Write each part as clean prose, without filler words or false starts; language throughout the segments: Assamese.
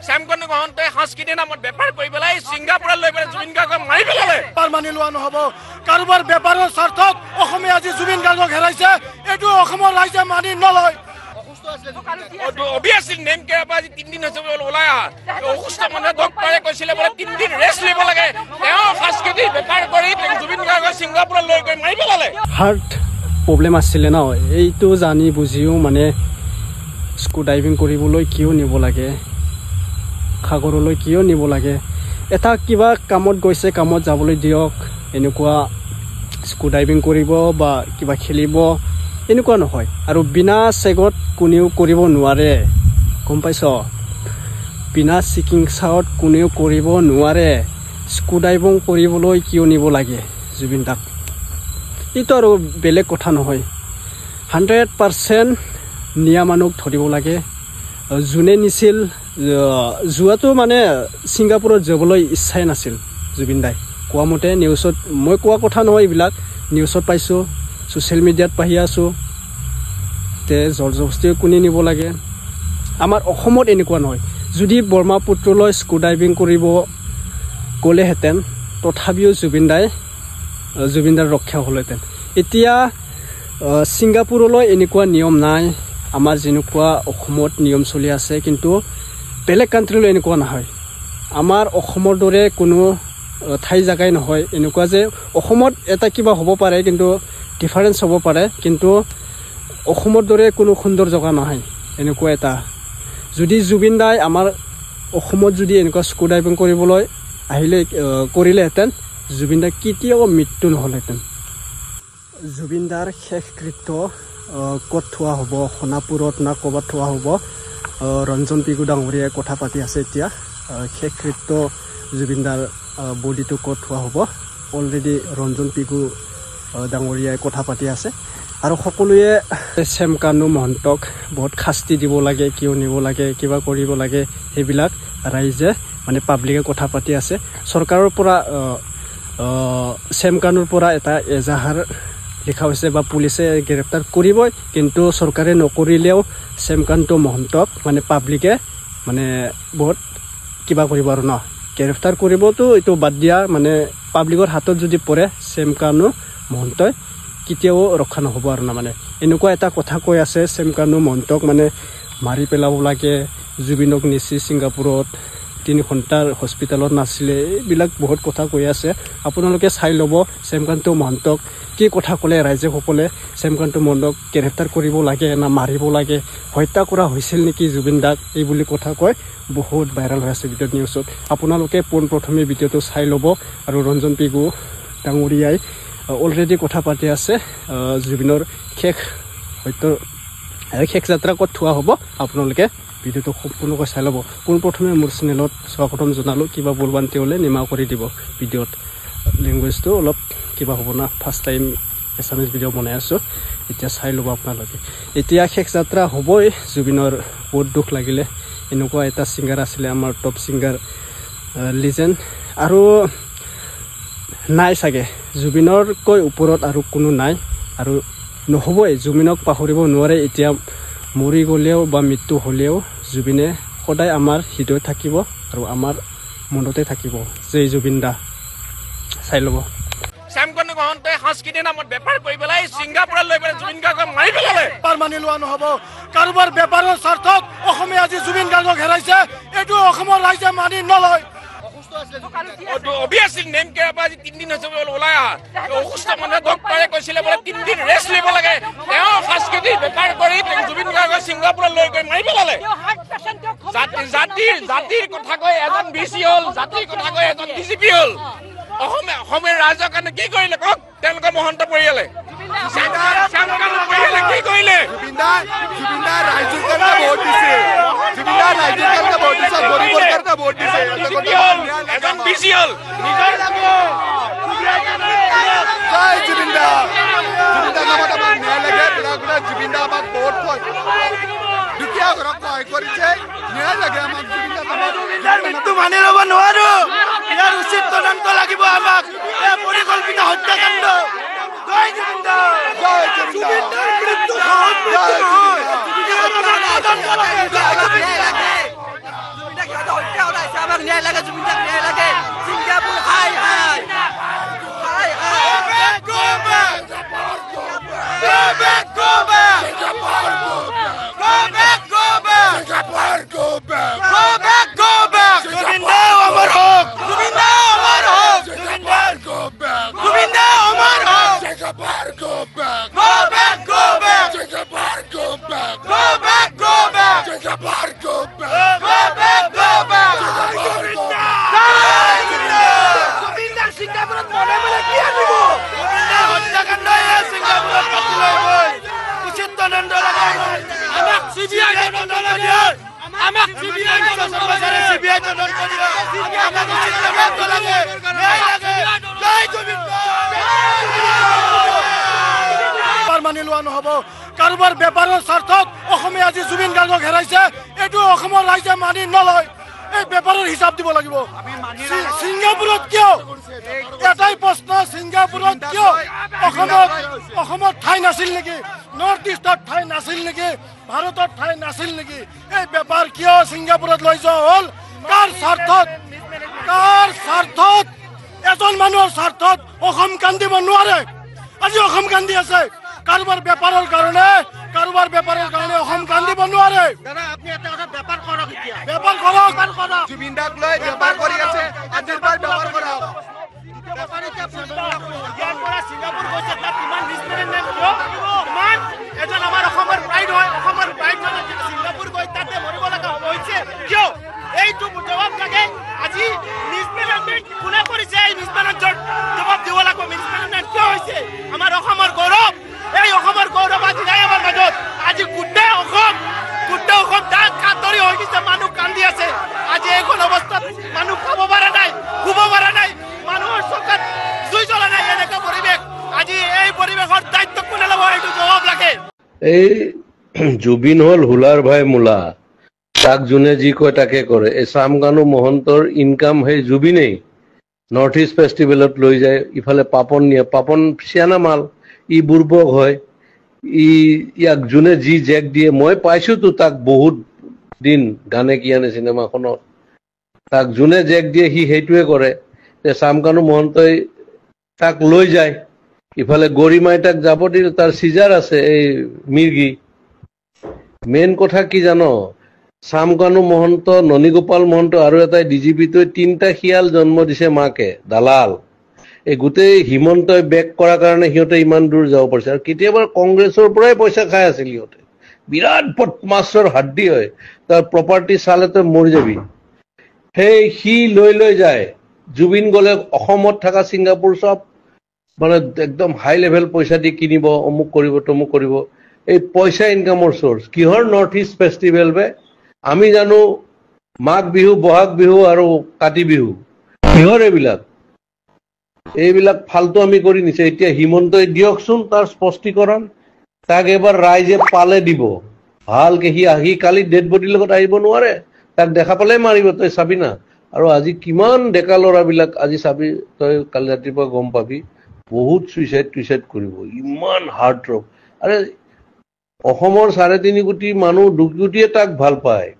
শ্যামকানু মহন্তই সাংস্কৃতিক নামত বেপাৰ কৰি পেলাই ছিংগাপুৰত লৈ পেলাই জুবিন গাৰ্গক মাৰি পেলালে। বেপাৰ মানি লোৱা নহ'ব। কাৰোবাৰ বেপাৰৰ স্বাৰ্থত অসমে আজি জুবিন গাৰ্গক হেৰাইছে, এইটো অসমৰ ৰাইজে মানি নলয়। অভিয়াছলি নেম কে আজি 3 দিন হৈছে ওলাই অহা অসুস্থ মানুহে ডক্টৰে কৈছিলে বোলে 3 দিন ৰেষ্ট ল'ব লাগে। তেওঁ সাংস্কৃতিক বেপাৰ কৰি জুবিন গাৰ্গক ছিংগাপুৰত লৈ গৈ মাৰি পেলালে। হাৰ্ট প্ৰব্লেম আছিলে ন, এইটো জানি বুজিও মানে স্কু ডাইভিং কৰিবলৈ কিয় নিব লাগে, সাগৰলৈ কিয় নিব লাগে। এটা কিবা কামত গৈছে, কামত যাবলৈ দিয়ক। এনেকুৱা স্কু ডাইভিং কৰিব বা কিবা খেলিব এনেকুৱা নহয়। আৰু বিনা চেগত কোনেও কৰিব নোৱাৰে, গম পাইছ? বিনা চিকিং চাউত কোনেও কৰিব নোৱাৰে। স্কু ডাইভিং কৰিবলৈ কিয় নিব লাগে জুবিন দাক, এইটো আৰু বেলেগ কথা নহয়। 100% নিয়া মানুহক ধৰিব লাগে। যোনে নিছিল, যোৱাটো মানে ছিংগাপুৰত যাবলৈ ইচ্ছাই নাছিল জুবিন দাই কোৱা মতে। নিউজত, মই কোৱা কথা নহয়, এইবিলাক নিউজত পাইছোঁ, ছ'চিয়েল মিডিয়াত পাহি আছোঁ। তে জলজবস্তি কোনে নিব লাগে? আমাৰ অসমত এনেকুৱা নহয়। যদি ব্ৰহ্মপুত্ৰলৈ স্কু ডাইভিং কৰিব গ'লেহেঁতেন তথাপিও জুবিন দাৰ ৰক্ষা হ'লহেঁতেন। এতিয়া ছিংগাপুৰলৈ এনেকুৱা নিয়ম নাই, আমাৰ যেনেকুৱা অসমত নিয়ম চলি আছে, কিন্তু বেলেগ কাণ্ট্ৰিলৈ এনেকুৱা নহয়। আমাৰ অসমৰ দৰে কোনো ঠাই জেগাই নহয় এনেকুৱা যে অসমত এটা কিবা হ'ব পাৰে, কিন্তু ডিফাৰেঞ্চ হ'ব পাৰে, কিন্তু অসমৰ দৰে কোনো সুন্দৰ জেগা নহয় এনেকুৱা এটা। যদি জুবিন দাই আমাৰ অসমত যদি এনেকুৱা স্কু ডাইভিং কৰিবলৈ কৰিলেহেঁতেন, জুবিন দাৰ কেতিয়াও মৃত্যু নহ'লহেঁতেন। জুবিন দাৰ শেষকৃত্য ক'ত থোৱা হ'ব, সোণাপুৰত না ক'ৰবাত থোৱা হ'ব, ৰঞ্জন পিগু ডাঙৰীয়াই কথা পাতি আছে এতিয়া। শেষকৃত্য জুবিন দাৰ বডিটো ক'ত থোৱা হ'ব, অলৰেডি ৰঞ্জন পিগু ডাঙৰীয়াই কথা পাতি আছে। আৰু সকলোৱে শ্যামকানু মহন্তক বহুত শাস্তি দিব লাগে, কিয় নিব লাগে, কিবা কৰিব লাগে, সেইবিলাক ৰাইজে মানে পাব্লিকে কথা পাতি আছে। চৰকাৰৰ পৰা শ্যামকানুৰ পৰা এটা এজাহাৰ লিখা হৈছে বা পুলিচে গ্ৰেপ্তাৰ কৰিবই, কিন্তু চৰকাৰে নকৰিলেও শ্যামকানু মহন্তক মানে পাব্লিকে মানে বহুত কিবা কৰিব আৰু ন, গ্ৰেপ্তাৰ কৰিবতো এইটো বাদ দিয়া। মানে পাব্লিকৰ হাতত যদি পৰে শ্যামকানু মহন্তই কেতিয়াও ৰক্ষা নহ'ব আৰু না। মানে এনেকুৱা এটা কথা কৈ আছে, শ্যামকানু মহন্তক মানে মাৰি পেলাব লাগে। জুবিনক নিছি ছিংগাপুৰত, 3 ঘণ্টাৰ হস্পিটেলত নাছিলে, এইবিলাক বহুত কথা কৈ আছে। আপোনালোকে চাই ল'ব শ্যামকানু মহন্তক কি কথা ক'লে ৰাইজসকলে। শ্যামকানু মহন্তক গ্ৰেপ্তাৰ কৰিব লাগে না মাৰিব লাগে, হত্যা কৰা হৈছিল নেকি জুবিন দাক, এই বুলি কথা কয়। বহুত ভাইৰেল হৈ আছে ভিডিঅ'ত, নিউজত। আপোনালোকে পোনপ্ৰথমে ভিডিঅ'টো চাই ল'ব। আৰু ৰঞ্জন পিগু ডাঙৰীয়াই অলৰেডি কথা পাতি আছে জুবিনৰ শেষ যাত্ৰা ক'ত থোৱা হ'ব। আপোনালোকে ভিডিঅ'টো সম্পূৰ্ণকৈ চাই ল'ব। পোনপ্ৰথমে মোৰ চেনেলত স্বাগতম জনালোঁ। কিবা ভুল-ভ্ৰান্তি হ'লে নিমাহ কৰি দিব। ভিডিঅ'ত লেংগুৱেজটো অলপ কিবা হ'ব না, ফাৰ্ষ্ট টাইম এছামিজ ভিডিঅ' বনাই আছোঁ, এতিয়া চাই ল'ব আপোনালোকে। এতিয়া শেষ যাত্ৰা হ'বই জুবিনৰ, বহুত দুখ লাগিলে। এনেকুৱা এটা ছিংগাৰ আছিলে, আমাৰ টপ ছিংগাৰ, লিজেণ্ড। আৰু নাই চাগে জুবিনৰকৈ ওপৰত আৰু কোনো নাই, আৰু নহ'বই। জুবিনক পাহৰিব নোৱাৰে। এতিয়া মৰি গ'লেও বা মৃত্যু হ'লেও জুবিনে সদায় আমাৰ হৃদয়ত থাকিব আৰু আমাৰ মনতে থাকিব। জয় জুবিন দা। চাই ল'ব। শ্যামকানু মহন্তই সাংস্কৃতিক নামত বেপাৰ কৰি পেলাই ছিংগাপুৰত লৈ পেলাই জুবিন গাৰ্গক মাৰি পেলালে। বেপাৰ মানি লোৱা নহ'ব। কাৰোবাৰ বেপাৰৰ স্বাৰ্থত অসমে আজি জুবিন গাৰ্গক হেৰাইছে, এইটো অসমৰ ৰাইজে মানি নলয়। অভিয়াছলি নেম কে আজি 3 দিন হৈছে ওলাই অহা অসুস্থ মানুহে ডক্টৰে কৈছিলে বোলে 3 দিন ৰেষ্ট ল'ব লাগে। তেওঁ সাংস্কৃতিক বেপাৰ কৰি জুবিন গাৰ্গক ছিংগাপুৰত লৈ গৈ মাৰি পেলালে। জাতিৰ কথা কৈ এজন বিচি হ'ল, জাতিৰ কথা কৈ এজন ডিজিপি হ'ল। অসমীয়া ৰাইজৰ কাৰণে কি কৰিলে কওক? তেওঁলোকৰ মহন্ত পৰিয়ালে কি কৰিলে? জুবিন দা ৰাইজৰ কাৰণে ভোট দিছে, জুবিন দা ৰাইজৰ কাৰণে ভোট দিছে, গৰীবৰ কাৰণে ভোট দিছে। এজন বিচি হ'ল। জয় জুবিন দা। জুবিন দা নামত আমাক ন্যায় লাগে। জুবিন দা আমাক বহুত দুখীয়া ঘৰক সহায় কৰিছে, ন্যায় লাগে আমাক। জুবিন দা নামত মানি ল'ব নোৱাৰো। ইয়াৰ উচিত তদন্ত লাগিব আমাক। পৰিকল্পিত হত্যাকাণ্ড। জয় জুবিন দা। জয় জুবিন দা। মৃত্যু জয় জুবিন দা। দাক ন্যায় লাগে জুবিন দাক ন্যায় লাগে ছিংগাপুৰ হাই হাই হাই হাই go back go back go back go back go back go back go back go back Zubeen দা অমৰ হোক জুবিন দা অমৰ হোক জুবিন দা go back জুবিন দা অমৰ হোক go back go back go back go back go back go back go back go back go back Zubeen দা সিঙ্গাপুৰত মনে মনে কি আনিব জুবিন দা হত্যাকাণ্ড সিঙ্গাপুৰত পাতিলে হয় উচিত তদন্ত লাগে আমাক সিবিআই তদন্ত লাগে আমাক সিবিআই তদন্ত দিয়ে আমাক উচিত তদন্ত লাগে ন্যায় লাগে জয় জুবিন মানি লোৱা নহ'ব কাৰোবাৰ বেপাৰৰ স্বাৰ্থত অসমে আজি জুবিন গাৰ্গক হেৰাইছে এইটো অসমৰ ৰাইজে মানি নলয় এই বেপাৰৰ হিচাপ দিব লাগিব ছিংগাপুৰত কিয় এটাই প্ৰশ্ন ছিংগাপুৰত কিয় অসমত ঠাই নাছিল নেকি নৰ্থ ইষ্টত ঠাই নাছিল নেকি ভাৰতত ঠাই নাছিল নেকি এই বেপাৰ কিয় ছিংগাপুৰত লৈ যোৱা হ'ল কাৰ স্বাৰ্থত এজন মানুহৰ স্বাৰ্থত অসম কান্দিব নোৱাৰে আজি অসম কান্দি আছে কাৰোবাৰ বেপাৰৰ কাৰণে অসম কান্দিব নোৱাৰে দাদা আপুনি এটা কথা বেপাৰ কৰক এতিয়া বেপাৰ কৰক জুবিন দাক লৈ বেপাৰ কৰি আছে আজিৰ পৰা বেপাৰ কৰক ছিংগাপুৰ গৈছে তাত ইমান ডিছপ্লেমেণ্ট কিয় ইমান এজন আমাৰ অসমৰ প্ৰাইড হয় অসমৰ প্ৰাইড ছিংগাপুৰ গৈ তাতে মৰিব লগা হৈছে কিয় এইটো জবাব লাগে আজি মিছমেনেজমেণ্ট কোনে কৰিছে এই মিছমেনেজৰ জবাব দিব লাগিব মিছমেনেজমেণ্ট কিয় হৈছে আমাৰ অসমৰ গৌৰৱ এই অসমৰ গৌৰৱ আজি নাই আমাৰ মাজত আজি গোটেই অসম তাত কাতৰি হৈ গৈছে মানুহ কান্দি আছে আজি এইখন অৱস্থাত মানুহ খাব পৰা নাই শুব পৰা নাই মানুহৰ চকাত জুই জ্বলা নাই এনেকুৱা পৰিৱেশ আজি এই পৰিৱেশৰ দায়িত্ব কোনে ল'ব এইটো জবাব লাগে এই জুবিন হ'ল হুলাৰ ভাই মূলা তাক যোনে যি কয় তাকে কৰে এই চামকানু মহন্তৰ ইনকাম সেই জুবিনেই নৰ্থ ইষ্ট ফেষ্টিভেলত লৈ যায় ইফালে পাপন নিয়ে পাপন চিয়ানা মাল ই বুৰ্বক হয় ইয়াক যোনে যি জেক দিয়ে মই পাইছোতো তাক বহুত দিন গানে কি আনে চিনেমাখনত তাক যোনে জেক দিয়ে সি সেইটোৱে কৰে যে চামকানু মহন্তই তাক লৈ যায় ইফালে গৰিমাই তাক যাব দিলে তাৰ চিজাৰ আছে এই মিৰ্গি মেইন কথা কি জানো চামকানু মহন্ত ননীগোপাল মহন্ত আৰু এটাই ডিজিপিটোৱে 3টা শিয়াল জন্ম দিছে মাকে দালাল এই গোটেই হিমন্তই বেক কৰাৰ কাৰণে সিহঁতে ইমান দূৰ যাব পাৰিছে আৰু কেতিয়াবা কংগ্ৰেছৰ পৰাই পইচা খাই আছিল সিহঁতে বিৰাট বদমাছৰ হাড্ডি হয় তাৰ প্ৰপাৰ্টি চালে তই মৰি যাবি সেই সি লৈ যায় জুবিন গলে অসমত থকা ছিংগাপুৰ চব মানে একদম হাই লেভেল পইচা দি কিনিব অমুক কৰিব তমুক কৰিব এই পইচা ইনকামৰ সোৰ্স কিহৰ নৰ্থ ইষ্ট ফেষ্টিভেল বে আমি জানো মাঘ বিহু বহাগ বিহু আৰু কাতি বিহু কিহৰ এইবিলাক ফালতু আমি কৰি নিছে এতিয়া হিমন্তই দিয়কচোন তাৰ স্পষ্টীকৰণ তাক এবাৰ ৰাইজে পালে দিব ভালকে সি কালি ডেড বডিৰ লগত আহিব নোৱাৰে তাক দেখা পালে মাৰিব তই চাবি না আৰু আজি কিমান ডেকা ল'ৰাবিলাক আজি চাবি তই কালি ৰাতিপুৱা গম পাবি বহুত সুইচাইড কৰিব ইমান হাৰ্ট ড্ৰপ আৰে অসমৰ 3.5 কোটি মানুহ 2 কোটিয়ে তাক ভাল পায়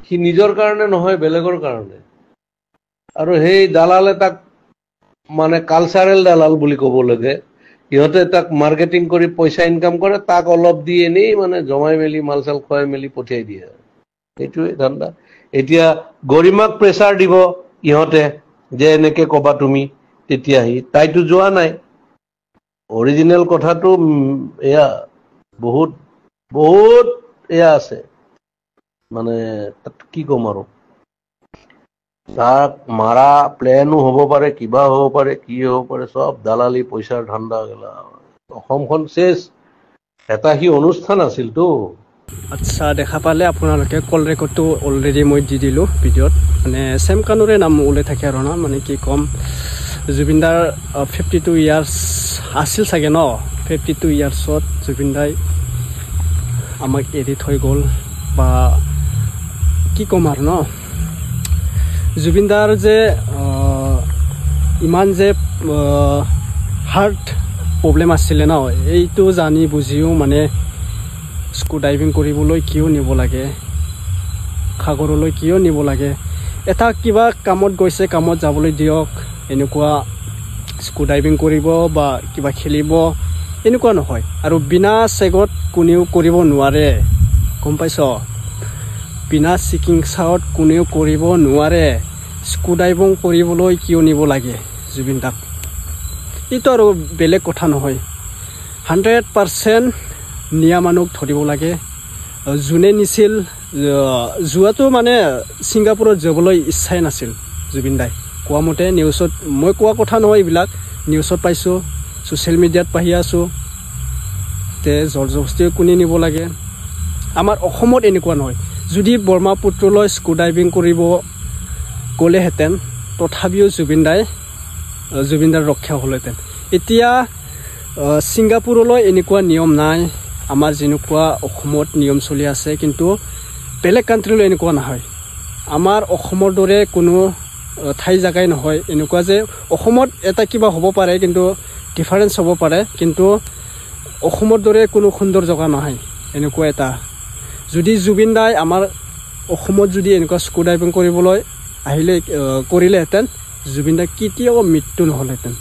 সি নিজৰ কাৰণে নহয় বেলেগৰ কাৰণে আৰু সেই দালালে তাক মানে কালচাৰেল দালাল বুলি ক'ব লাগে সিহঁতে তাক মাৰ্কেটিং কৰি পইচা ইনকাম কৰে তাক অলপ দি এনেই মানে জমাই মেলি মাল চাল খুৱাই মেলি পঠিয়াই দিয়ে এইটোৱে ধান্দা এতিয়া গৰিমাক প্ৰেছাৰ দিব ইহঁতে যে এনেকে ক'বা তুমি তেতিয়া তাইতো যোৱা নাই অৰিজিনেল কথাটো এয়া বহুত এয়া আছে মানে কি ক'ম আৰু তাক মাৰা প্লেনো হ'ব পাৰে কিবা হ'ব পাৰে কি হ'ব পাৰে সব দালালি পইচাৰ ধান্দা গেলা অসমখন শেষ এটা সি অনুষ্ঠান আছিলতো আচ্ছা দেখা পালে আপোনালোকে কল ৰেকৰ্ডটো অলৰেডি মই দি দিলোঁ ভিডিঅ'ত মানে চেম কানুৰে নাম ওলাই থাকে আৰু না মানে কি ক'ম জুবিনদাৰ 52 ইয়াৰ্ছ আছিল চাগে ন 52 ইয়াৰ্ছত জুবিনদাই আমাক এৰি থৈ গ'ল বা কি ক'ম আৰু ন জুবিনদাৰ যে ইমান যে হাৰ্ট প্ৰব্লেম আছিলে ন এইটো জানি বুজিও মানে স্কু ডাইভিং কৰিবলৈ কিয় নিব লাগে সাগৰলৈ কিয় নিব লাগে এটা কিবা কামত গৈছে কামত যাবলৈ দিয়ক এনেকুৱা স্কু ডাইভিং কৰিব বা কিবা খেলিব এনেকুৱা নহয় আৰু বিনা চেগত কোনেও কৰিব নোৱাৰে গম পাইছ বিনা চিকিং চাউত কোনেও কৰিব নোৱাৰে স্কু ডাইভিং কৰিবলৈ কিয় নিব লাগে জুবিন দাক এইটো আৰু বেলেগ কথা নহয় 100% নিয়া মানুহক ধৰিব লাগে যোনে নিছিল যোৱাটো মানে ছিংগাপুৰত যাবলৈ ইচ্ছাই নাছিল জুবিন দাই কোৱা মতে নিউজত মই কোৱা কথা নহয় এইবিলাক নিউজত পাইছোঁ ছ'চিয়েল মিডিয়াত পাহি আছোঁ তে জলজবস্তি কোনে নিব লাগে আমাৰ অসমত এনেকুৱা নহয় যদি ব্ৰহ্মপুত্ৰলৈ স্কু ডাইভিং কৰিব গ'লেহেঁতেন তথাপিও জুবিন দাৰ ৰক্ষা হ'লহেঁতেন এতিয়া ছিংগাপুৰলৈ এনেকুৱা নিয়ম নাই আমাৰ যেনেকুৱা অসমত নিয়ম চলি আছে কিন্তু বেলেগ কাণ্ট্ৰিলৈ এনেকুৱা নহয় আমাৰ অসমৰ দৰে কোনো ঠাই জাগাই নহয় এনেকুৱা যে অসমত এটা কিবা হ'ব পাৰে কিন্তু ডিফাৰেঞ্চ হ'ব পাৰে কিন্তু অসমৰ দৰে কোনো সুন্দৰ জেগা নহয় এনেকুৱা এটা যদি জুবিন দাই আমাৰ অসমত যদি এনেকুৱা স্কু ডাইভিং কৰিবলৈ আহিলে কৰিলেহেঁতেন জুবিন দা কেতিয়াও মৃত্যু নহ'লহেঁতেন